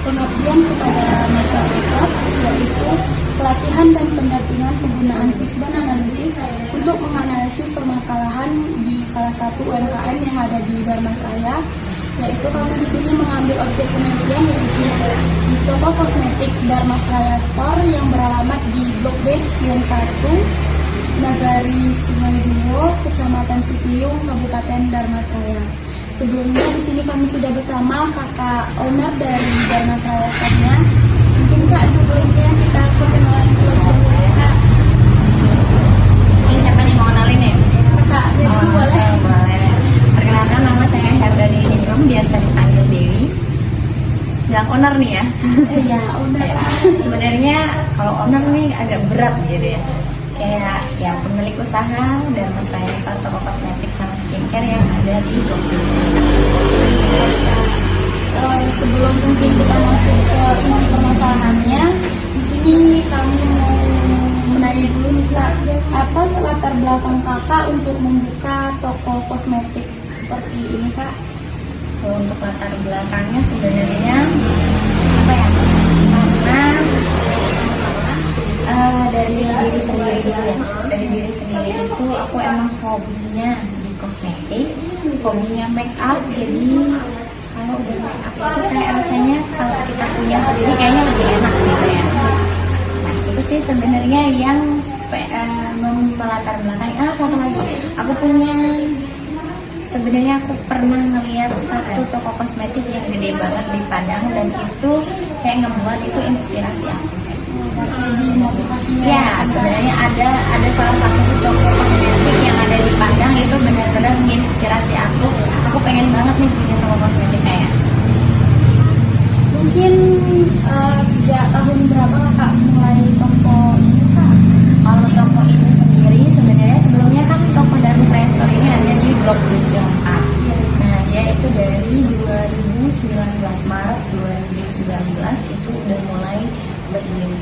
pengabdian kepada masyarakat, yaitu pelatihan dan pendampingan penggunaan Fishbone Analisis untuk menganalisis permasalahan di salah satu UMKM yang ada di Dharmasraya. Yaitu kami di sini mengambil objek penelitian yaitu di toko kosmetik Dharmasraya Store yang beralamat di Blok B Spion 1, Nagari Sungai Duo, Kecamatan Cipiyung, Kabupaten Dharmasraya. Sebelumnya di sini kami sudah bersama kakak owner dari Dharmasraya Store-nya. Mungkin kak sebelumnya kita perkenalan dulu kak. Ini siapa nih mau kenalin nih? Kak, jadi boleh. Boleh. Perkenalkan, nama saya Herdani Hindrom, biasa dipanggil Dewi. Yang owner nih ya. Iya, owner. Sebenarnya kalau owner nih agak berat gitu ya. Kayak yang pemilik usaha Dharmasraya Store, toko kosmetik sama skincare yang ada di Blok B. Sebelum mungkin kita masuk ke inti permasalahannya, di sini kami mau menanya dulu nih kak, apa latar belakang kakak untuk membuka toko kosmetik seperti ini kak? Kalau untuk latar belakangnya sebenarnya apa ya? Karena dari diri sendiri dulu ya. Dari diri sendiri itu aku emang hobinya di kosmetik, hobinya make up. Jadi kalau udah make up itu kayak rasanya kalau kita punya sendiri kayaknya lebih enak gitu ya. Nah itu sih sebenarnya yang melatar belakangi. Satu lagi, aku punya sebenarnya aku pernah ngeliat satu toko kosmetik yang gede banget di Padang dan itu kayak ngebuat itu inspirasi aku. Jadi motivasinya Ya, sebenarnya ada salah satu toko kosmetik yang ada di Padang itu benar-benar menginspirasi aku. Aku pengen banget nih punya toko kosmetik kayak. Mungkin sejak tahun berapa kakak mulai toko ini kak? Kalau toko ini sendiri sebenarnya sebelumnya kan toko Dharmasraya Store ini ada di Blok B Spion 4. Nah, dia itu dari 2019 Maret 2019 itu udah mulai berdiri.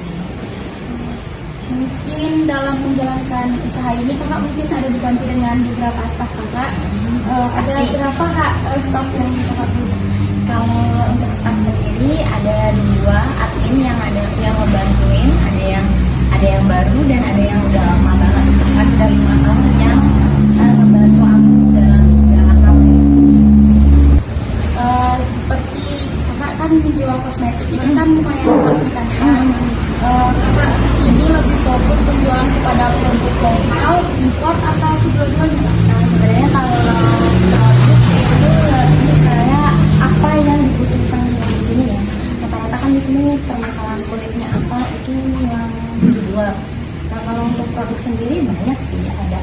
Mungkin dalam menjalankan usaha ini kakak mungkin ada dibantu dengan beberapa staf kakak. Ada Pasti. berapa kak staf yang kakak punya? Kalau untuk staff sendiri ada 2 admin yang ngebantuin, ada yang baru dan ada yang udah lama banget. Ada 5 tahun yang ngebantu aku dalam segala hal. Seperti kakak kan menjual kosmetik ini kan lumayan komplikan kan. Kakak di sini lebih fokus penjualan kepada produk lokal, impor atau kedua-duanya? Sebenarnya kalau produk itu lebih kayak apa yang dibutuhkan di sini ya. Rata-rata kan di sini permasalahan kulitnya apa itu yang dijual. Nah kalau untuk produk sendiri banyak sih, ada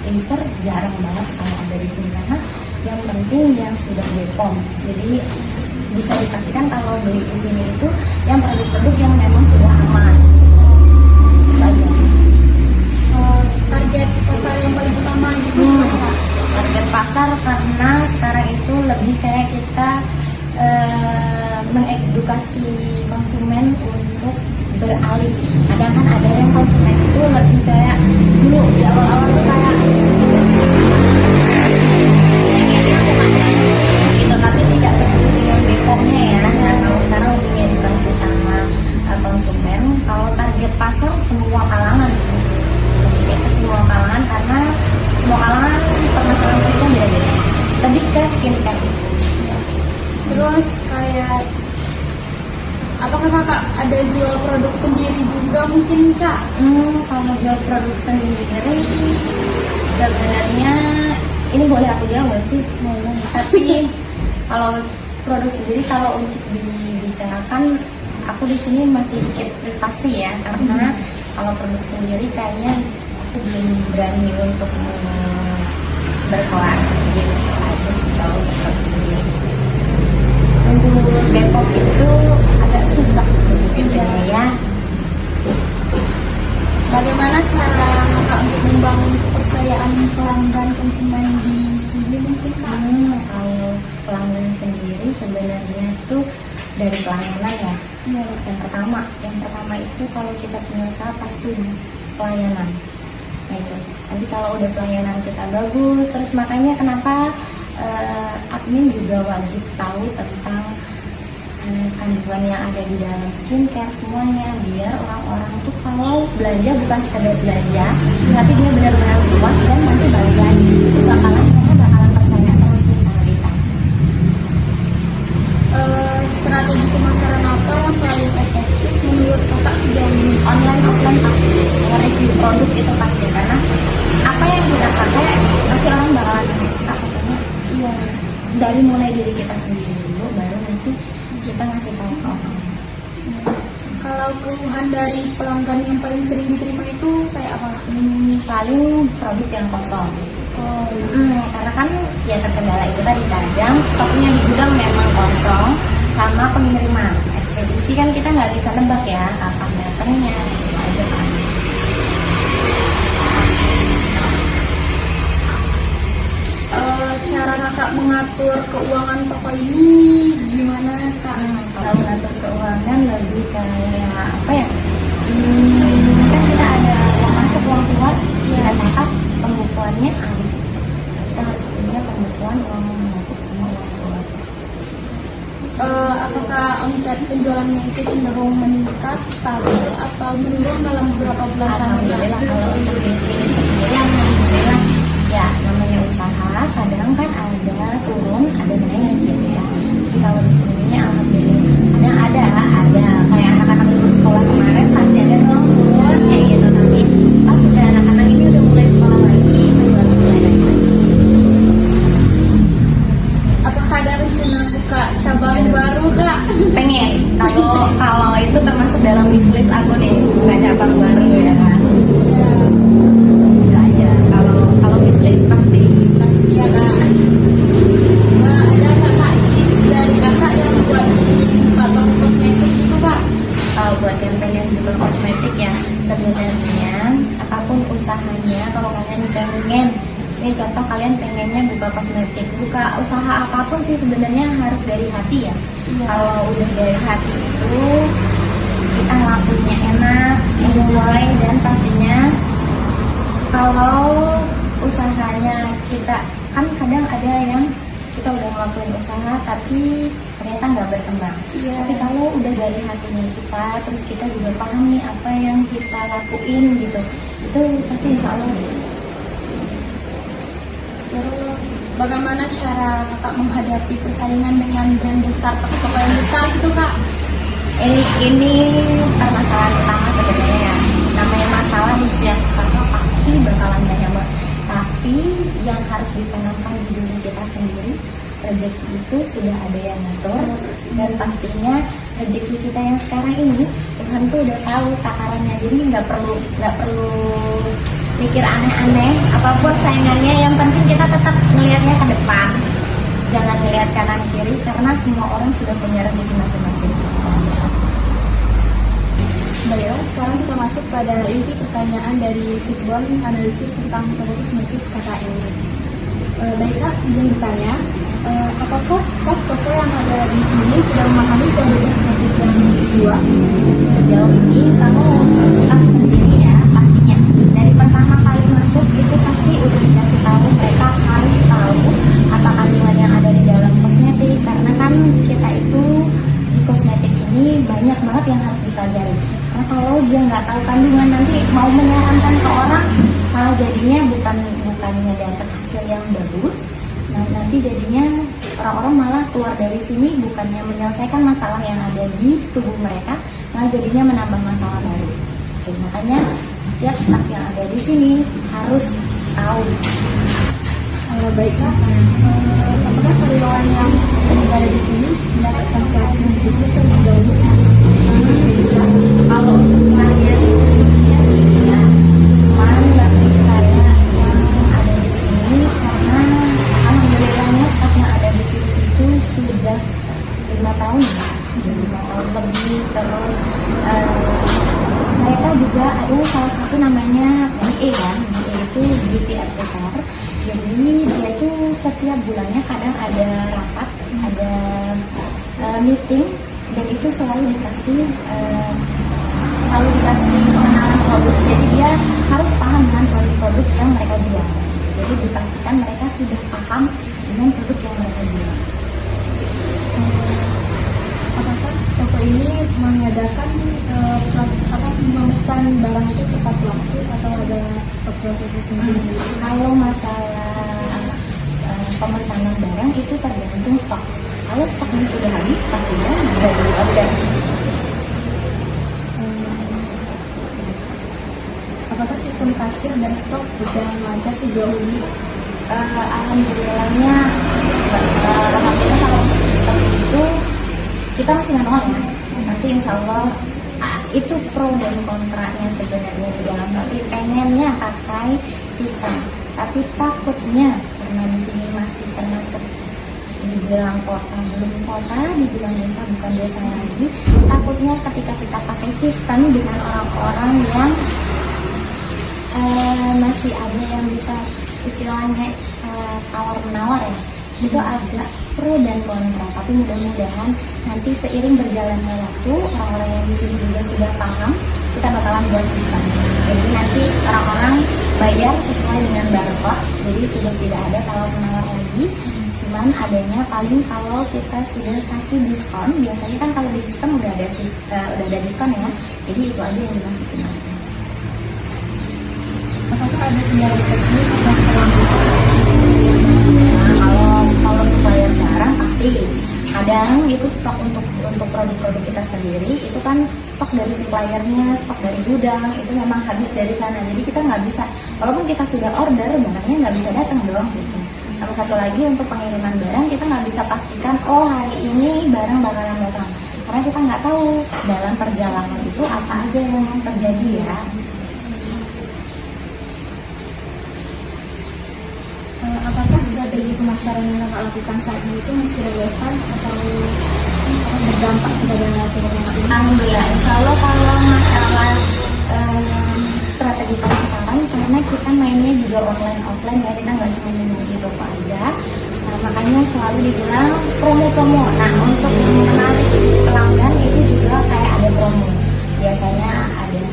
impor jarang banget kalau ada di sini karena yang penting yang sudah BPOM. Jadi bisa dipastikan kalau beli di sini itu yang produk-produk yang memang sudah aman. Saja. Target pasar yang paling utama itu apa? Target pasar karena sekarang itu lebih kayak kita mengedukasi konsumen untuk beralih. Kadang kan ada yang konsumen itu lebih kayak dulu di awal-awal tuh kayak gitu, tapi tidak peduli dengan BPOM-nya ya. Nah kalau sekarang lebih edukasi sama konsumen. Kalau target pasar semua kalangan sih, lebih ke semua kalangan karena semua kalangan permasalahan kulitnya beda-beda. Lebih ke skincare. Terus kayak apakah kakak ada jual produk sendiri juga mungkin kak? Kalau jual produk sendiri Sebenarnya ini boleh aku jawab nggak sih? Boleh. Tapi kalau produk sendiri, kalau untuk dibicarakan, aku di sini masih keep privasi ya, karena kalau produk sendiri kayaknya aku belum berani untuk berkeluar gitu aja sih kalau untuk produk sendiri. Untuk Depok itu agak susah begitu ya. Bagaimana cara Kakak untuk membangun kepercayaan pelanggan konsumen di sini mungkin Kak? Kalau pelanggan sendiri sebenarnya tuh dari pelayanan ya. Yang pertama itu kalau kita punya usaha pasti pelayanan. Nah itu. Nanti kalau udah pelayanan kita bagus, terus makanya kenapa admin juga wajib tahu tentang kandungan yang ada di dalam skincare semuanya, biar orang-orang tuh kalau belanja bukan sekedar belanja, tapi dia benar-benar puas dan nanti balik lagi. Itu mereka bakalan percaya terus sama kita. Strategi pemasaran apa yang paling efektif menurut Kakak sejauh ini? Online offline pasti, review produk itu pasti, karena apa yang kita pakai pasti orang bakalan katanya iya, dari mulai diri kita sendiri dulu, baru nanti kita ngasih tahu ke orang. Kalau keluhan dari pelanggan yang paling sering diterima itu kayak apa? Paling produk yang kosong. Karena kan ya terkendala itu tadi, kadang stoknya di gudang memang kosong, sama pengiriman ekspedisi kan kita nggak bisa nebak ya kapan datangnya, itu aja kan. Cara Kakak mengatur keuangan toko ini gimana Kak? Kalau mengatur keuangan lebih kayak apa ya? Kan kita ada uang masuk uang keluar, ya maka pembukuannya harus kita harus punya pembukuan uang masuk sama uang keluar. Apakah omset penjualannya itu cenderung meningkat, stabil, atau menurun dalam beberapa bulan terakhir? Alhamdulillah kalau untuk di sini sendiri alhamdulillah ya, namanya usaha kadang kan ada turun ada naik gitu ya. Jadi kalau di sini alhamdulillah kadang ada kayak anak-anak dulu sekolah kemarin pasti ada dong turun kayak gitu, tapi pas udah anak-anak ini udah mulai sekolah lagi penjualan mulai naik lagi. Apakah ada rencana buka cabang baru Kak? Pengen, kalau itu termasuk dalam wishlist aku nih, buka cabang baru ya kan. Itu aja, kalau wishlist pasti Ya Kak. Ada nggak Kak tips dari Kakak yang buat buka toko kosmetik itu Kak? buat yang pengen buka kosmetik ya, sebenarnya apapun usahanya, kalau kalian pengen, ini contoh kalian pengennya buka kosmetik, buka usaha apapun sih sebenarnya harus dari hati ya. Kalau udah dari hati itu kita ngelakuinnya enak, enjoy, dan pastinya kalau usahanya kita kan kadang ada yang kita udah ngelakuin usaha tapi ternyata nggak berkembang. Tapi kalau udah dari hatinya kita, terus kita juga pahami apa yang kita lakuin gitu, itu pasti insya Allah. Terus bagaimana cara Kakak menghadapi persaingan dengan brand besar, toko yang besar gitu Kak? Ini permasalahan utama sebenarnya ya. Namanya masalah di setiap usaha pasti bakalan banyak banget. Tapi yang harus ditanamkan di diri kita sendiri, rezeki itu sudah ada yang ngatur, dan pastinya rezeki kita yang sekarang ini Tuhan tuh udah tahu takarannya, jadi nggak perlu mikir aneh-aneh. Apapun saingannya, yang penting kita tetap melihatnya ke depan, jangan melihat kanan kiri, karena semua orang sudah punya rezeki masing-masing. Baiklah, sekarang kita masuk pada inti pertanyaan dari Fishbone analisis tentang produk kosmetik KKN. Baiklah, izin bertanya, apakah staf toko yang ada di sini sudah memahami produk kosmetik yang dijual? Sejauh ini kamu staf sendiri ya, pastinya dari pertama kali masuk itu pasti udah dikasih tahu, mereka harus tahu apa kandungan yang ada di dalam kosmetik, karena kan kita itu di kosmetik ini banyak banget yang harus dipelajari. Karena kalau dia nggak tahu kandungan, nanti mau menyarankan ke orang malah jadinya bukannya dapat hasil yang bagus. Nah, nanti jadinya orang-orang malah keluar dari sini bukannya menyelesaikan masalah yang ada di tubuh mereka, malah jadinya menambah masalah baru. Oke, makanya setiap staf yang ada di sini harus tahu tahu. Baiklah, apakah karyawan yang berada di sini mendapatkan pelatihan khusus terlebih dahulu? Kalau untuk pelatihan khususnya sih ya, cuman bagi saya yang ada di sini karena alhamdulillahnya staff yang ada di sini itu sudah 5 tahun ya, 5 tahun lebih. Terus mereka juga ada salah satu namanya BA kan, BA itu beauty advisor. Jadi dia itu setiap bulannya kadang ada rapat, ada meeting, dan itu selalu dikasih pengenalan produk. Jadi dia harus paham dengan produk-produk yang mereka jual. Jadi dipastikan mereka sudah paham dengan produk yang mereka jual. Apakah toko ini mengadakan memesan barang itu tepat waktu atau ada proses tertentu? Kalau masalah pemesanan barang itu tergantung stok. Kalau stoknya sudah habis, pastinya bisa di-order. Apakah sistem kasir dan stok berjalan lancar sejauh ini? Alhamdulillahnya, alhamdulillah kalau untuk sistem itu kita masih manual ya. Nanti insya Allah itu pro dan kontranya sebenarnya di dalam, tapi pengennya pakai sistem. Tapi takutnya karena di sini masih termasuk dibilang kota belum kota, dibilang desa bukan desa lagi. Takutnya ketika kita pakai sistem dengan orang-orang yang masih ada yang bisa istilahnya tawar menawar ya, itu agak pro dan kontra. Tapi mudah-mudahan nanti seiring berjalannya waktu, orang-orang yang di sini juga sudah paham, kita bakalan buat sistem. Jadi nanti orang-orang bayar sesuai dengan barcode, jadi sudah tidak ada tawar menawar lagi. Cuman adanya paling kalau kita sudah kasih diskon, biasanya kan kalau di sistem udah ada diskon ya, jadi itu aja yang dimasukin nanti. Apakah ada kendala teknis atau kelanjutan? Nah, kalau supplier barang pasti kadang itu stok untuk produk-produk kita sendiri itu kan stok dari suppliernya, stok dari gudang itu memang habis dari sana. Jadi kita nggak bisa, walaupun kita sudah order barangnya nggak bisa datang dong gitu. Sama satu lagi untuk pengiriman barang kita nggak bisa pastikan oh hari ini barang bakalan datang, karena kita nggak tahu dalam perjalanan itu apa aja yang terjadi ya. Apakah strategi pemasaran yang kakak lakukan saat ini itu masih relevan atau berdampak sebagai alternatif? Alhamdulillah, kalau masalah strategi pemasaran, karena kita mainnya juga online offline ya, kita nggak cuma di toko aja. Nah, makanya selalu dibilang promo-promo. Nah, untuk menarik pelanggan itu juga kayak ada promo. Biasanya ada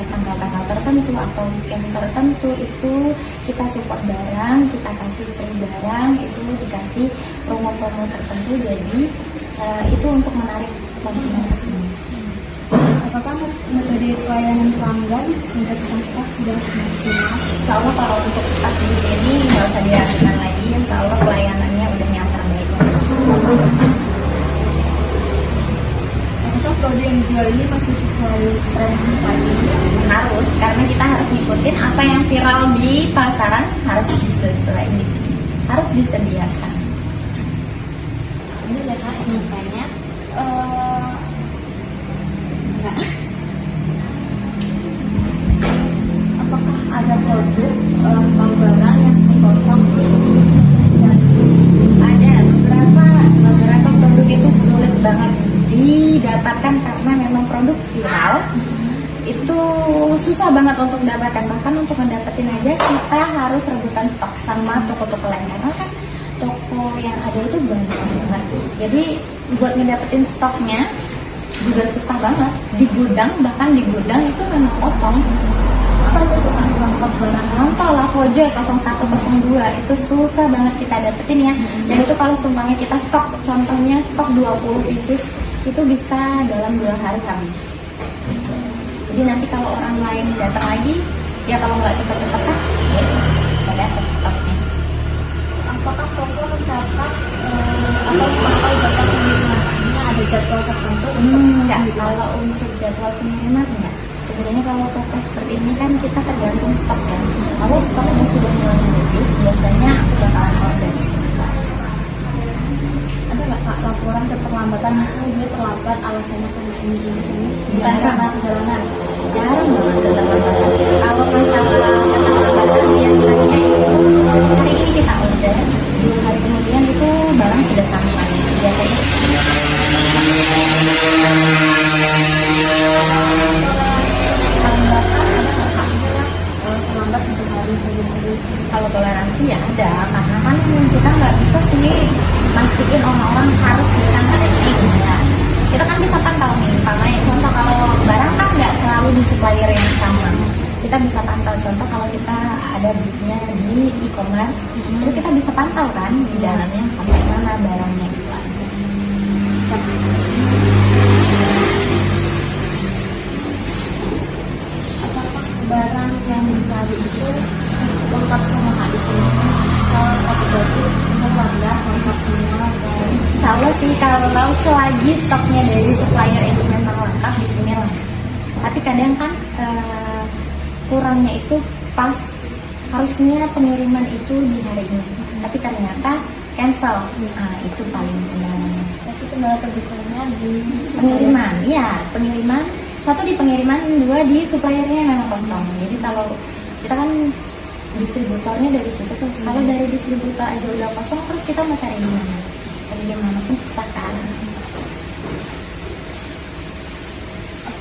tanggal-tanggal tertentu atau weekend tertentu itu kita support barang, kita kasih free barang, itu dikasih promo-promo tertentu. Jadi itu untuk menarik konsumen ke sini. Apakah metode pelayanan pelanggan menjadikan staf sudah maksimal? Insya Allah kalau untuk staf di sini nggak usah diragukan lagi, insya Allah pelayanannya udah yang terbaik. Apakah produk yang dijual ini masih sesuai tren saat ini? Harus, karena kita harus ngikutin apa yang viral di pasaran, harus disesuaikan di sini, harus disediakan. Ini ya kak, semuanya. Apakah ada produk atau barang yang sering kosong terus Ada beberapa produk itu sulit banget didapatkan karena memang produk viral itu susah banget untuk dapatkan. Bahkan untuk mendapetin aja kita harus rebutan stok sama toko-toko lain, karena kan toko yang ada itu banyak banget. Jadi buat ngedapetin stoknya juga susah banget. Di gudang, bahkan di gudang itu memang kosong. apa itu tukang contoh barang? Contoh lah Fojo 0102 itu susah banget kita dapetin ya. Dan itu kalau sumpahnya kita stok, contohnya stok 20 pieces itu bisa dalam 2 hari habis. Jadi nanti kalau orang lain datang lagi, ya kalau nggak cepet-cepetan, ya nggak dapet stoknya. Apakah toko mencatat atau jadwal pengirimannya ada jadwal tertentu untuk Enggak, kalau untuk jadwal pengiriman enggak. Sebenarnya kalau toko seperti ini kan kita tergantung stok ya. Kalau stoknya sudah mulai melukis, biasanya aku bakalan order. Ada nggak Kak laporan keterlambatan, misalnya dia terlambat alasannya karena ini, bukan karena perjalanan? Jarang banget keterlambatan. Kalau masalah keterlambatan biasanya itu hari ini kita order, 2 hari kemudian itu barang sudah sampai. Biasanya terlambat 1 hari begitu. Kalau toleransi ya ada, karena kan kita nggak bisa sih mastiin orang-orang harus datang pada ini enggak. Kita kan bisa pantau nih, contoh kalau barang kan nggak selalu di supplier yang sama. Kita bisa pantau, contoh kalau kita ada boothnya di e-commerce, itu kita bisa pantau kan di dalamnya sampai mana barangnya itu aja. Apakah barang yang dicari itu lengkap semua Kak di sini? Salah satu baju lengkap semua dan Insya Allah sih kalau selagi stoknya dari supplier itu memang lengkap di sini lah. Tapi kadang kan kurangnya itu pas harusnya pengiriman itu di hari ini, tapi ternyata cancel. Nah, itu paling kendalanya. tapi kendala terbesarnya di Pengiriman, iya pengiriman. 1 di pengiriman, 2 di suppliernya memang kosong. Jadi kalau kita kan distributornya dari situ tuh, kalau dari distributor aja udah kosong, terus kita mau cari di mana? Cari di mana pun susah kan.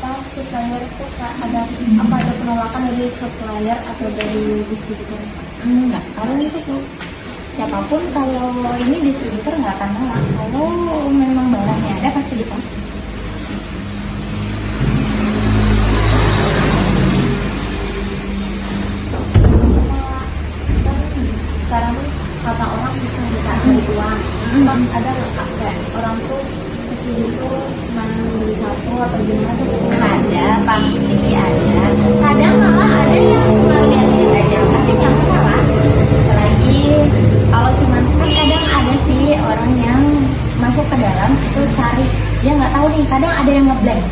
apa supplier itu Kak, ada penolakan dari supplier atau dari distributor? Enggak, kalau itu tuh siapapun kalau ini distributor nggak akan nolak. Kalau memang barangnya ada pasti dikasih. Sekarang tuh kata orang susah dikasih uang. Emang ada nggak Kak, kayak orang tuh kesini tuh cuma beli 1 atau gimana tuh? Ada, pasti ada. Kadang malah ada yang cuma lihat-lihat aja, tapi nggak masalah. Selagi kalau cuman kan kadang ada sih orang yang masuk ke dalam itu cari, dia nggak tahu nih. Kadang ada yang ngeblank,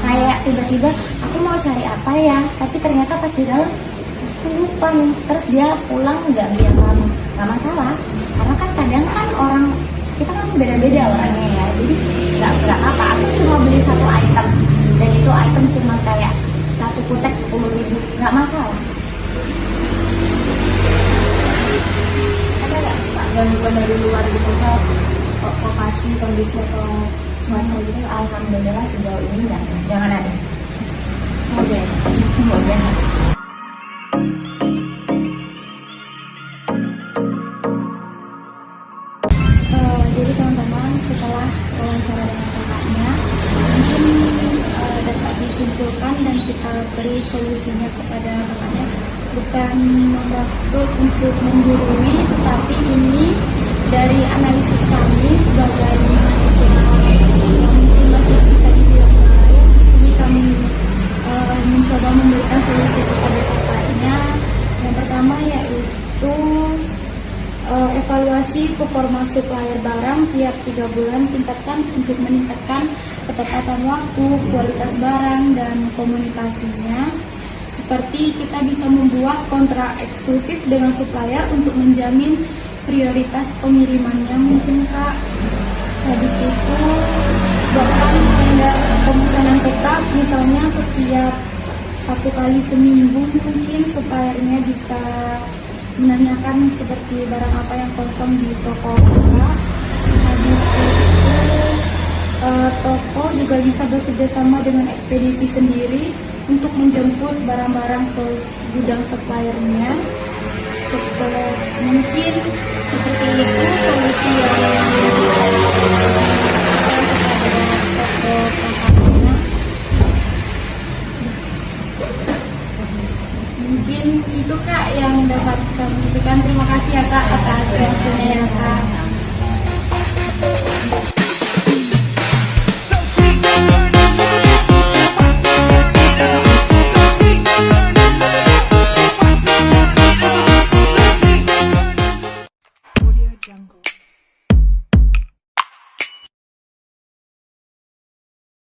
kayak tiba-tiba aku mau cari apa ya, tapi ternyata pas di dalam aku lupa nih. Terus dia pulang nggak lihat lama, nggak masalah. Karena kan kadang kan orang kita kan beda-beda orangnya ya, jadi nggak apa. Aku cuma beli 1 item dan itu item cuma kayak 1 kutek 10.000, nggak masalah. Ada nggak Kak gangguan dari luar gitu Kak, lokasi, kondisi atau cuaca gitu? Alhamdulillah sejauh ini nggak ada. Jangan ada. Semoga ya. Semoga. Jadi teman-teman, setelah wawancara dengan kakaknya, mungkin dapat disimpulkan dan kita beri solusinya kepada kakaknya, bukan maksud untuk menggurui, tetapi ini dari analisis kami sebagai mahasiswa yang mungkin masih bisa dibilang baru. Di sini kami mencoba memberikan solusi kepada kakaknya. Yang pertama yaitu evaluasi performa supplier barang tiap 3 bulan, tingkatkan untuk meningkatkan ketepatan waktu, kualitas barang, dan komunikasinya. Seperti kita bisa membuat kontrak eksklusif dengan supplier untuk menjamin prioritas pengirimannya mungkin Kak. Habis itu buatkan kalender pemesanan tetap, misalnya setiap 1 kali seminggu mungkin suppliernya bisa menanyakan seperti barang apa yang kosong di toko kita. Habis itu toko juga bisa bekerja sama dengan ekspedisi sendiri untuk menjemput barang-barang ke gudang suppliernya. Mungkin seperti itu solusi yang toko kakaknya. Mungkin itu Kak yang dapat kami berikan. Terima kasih ya Kak atas waktunya ya Kak.